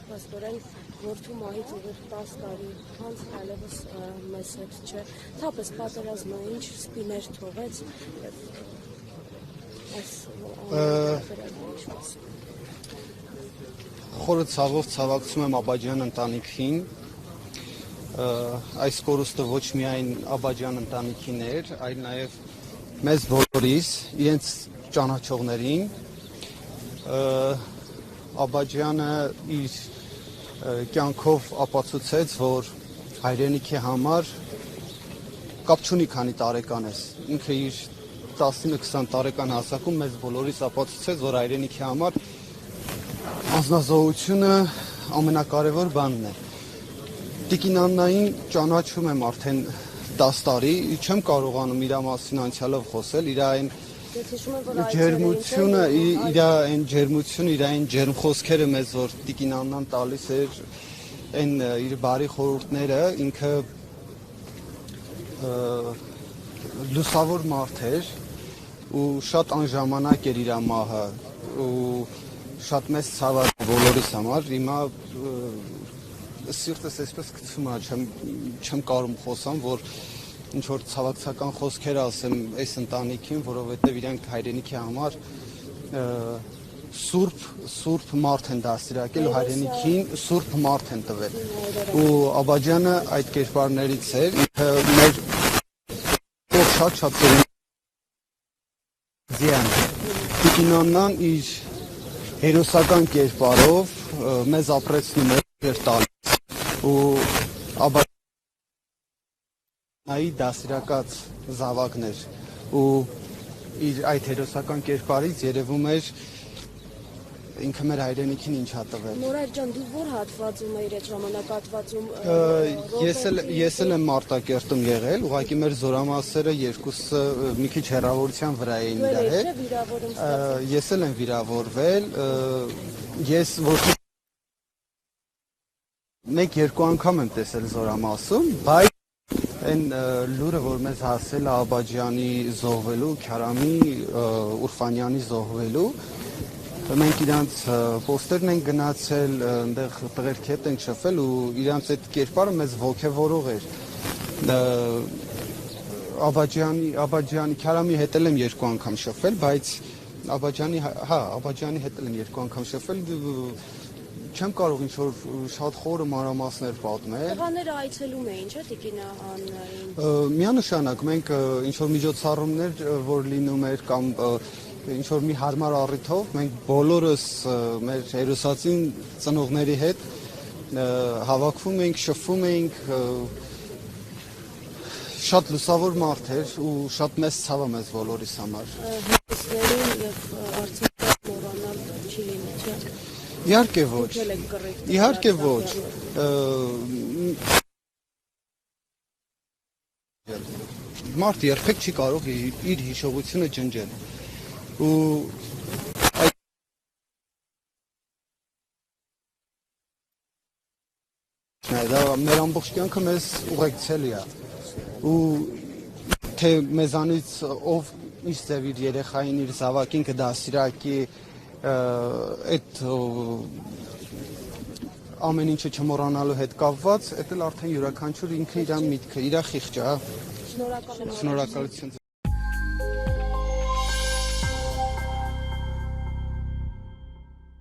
Փաստորեն որդու մահից ուղիղ 10 տարի անց այլևս մեզ հետ չէ, թապես պատերազմը ինչ սպիներ թողեց եւ Խորը ցավով ցավակցում եմ Աբաջյան ընտանիքին, այս կորուստը ոչ միայն Աբաջյան ընտանիքին էր, այլ նաեւ մեզ բոլորիս, իրենց ճանաչողներին, Աբաջյանը իր կյանքով ապացուցեց, որ հայրենիքի համար կապ չունի քանի տարեկան ես, ինքը իր 19-20 տարեկան հասակում մեզ բոլորիս ապացուցեց, որ հայրենիքի համար անձնազոհությունը ամենակարևոր բանն է։ Տիկին Աննային ճանաչում եմ արդեն 10 տարի, չեմ կարողանում իր մասին անցյալով խոսել, իր այն ջերմությունը, իր այն ջերմ խոսքերը մեզ որ Տիկին Աննան տալիս էր, այն իր բարի խորհուրդները, ինքը լուսավոր մարդ էր ու շատ անժամանակ էր իր մահը ու շատ մեծ ցավ էր բոլորիս համար, հիմա սիրտս այսպես գցում է, չեմ կարում խոսամ, որ ինչ որ ցավակցական խոսքեր ասեմ այս ընտանիքին, որովհետև իրենք հայրենիքի համար սուրբ մարդ են դաստիարակել ու հայրենիքին սուրբ մարդ են տվել։ Ու Աբաջյանը այդ կերպարներից էր, ինքը մեր շատ ձյան։ Տիկին Աննան իր հերոսական կերպարով մեզ ապրեցնում էր տալիս ու Աբաջյանի դաստիարակած զավակն էր ու իր այդ հերոսական կերպարից երևում էր ինքը մեր հայրենիքին ինչ ա տվել։ Նորայր ջան, դու որ հատվածում էիր այդ ժամանակահատվածում։ Ես էլ եմ Մարտակերտում եղել, ուղղակի մեր զորամասերը երկուսը մի քիչ հեռավորության վրա էին իրար հետ։ Ես էլ եմ վիրավորվել, ես ոչ մեկ-երկու անգամ եմ տեսել զորամասում, բայց այն լուրը, որ մեզ հասել է Աբաջյանի զոհվելու, Քյարամի, Ուրֆանյանի զոհվելու, մենք իրանց պոստերն ենք գնացել, այնտեղ տղերքի հետ ենք շփվել ու իրանց այդ կերպարը մեզ ոգևորող էր։ Աբաջյանի Քյարամի հետ եմ երկու անգամ շփվել, բայց Աբաջյանի հետ եմ երկու անգամ շփվել, չեմ կարող ինչ-որ շատ խորը մանրամասներ պատմել։ Տղաները այցելում էին, չէ՞ Տիկին Աննային։ Միանշանակ մենք ինչ-որ միջոցառումներ, որ լինում էր կամ ինչ-որ մի հարմար առիթով, մենք բոլորս մեր հերոսացին ծնողների հետ հավաքվում էինք, շփվում էինք, շատ լուսավոր մարդ էր ու շատ մեծ ցավ է մեզ բոլորիս համար։ Հերոսներին եւ արցախը մոռանալ չի լինի, չէ՞։ Իհարկե ոչ։ Իհարկե ոչ։ Մարդ երբեք չի կարող իր հիշողությունը ջնջել։ Ու դա մեր ամբողջ կյանքը մեզ ուղեկցել է ու թե մեզանից ով ինչ ձև իր երեխային իր զավակին կդաստիարակի այդ ամեն ինչը չմոռանալու հետ կապված, դա էլ արդեն յուրաքանչյուր ինքը իր միտքը, իր խիղճը, հա։ Շնորհակալություն։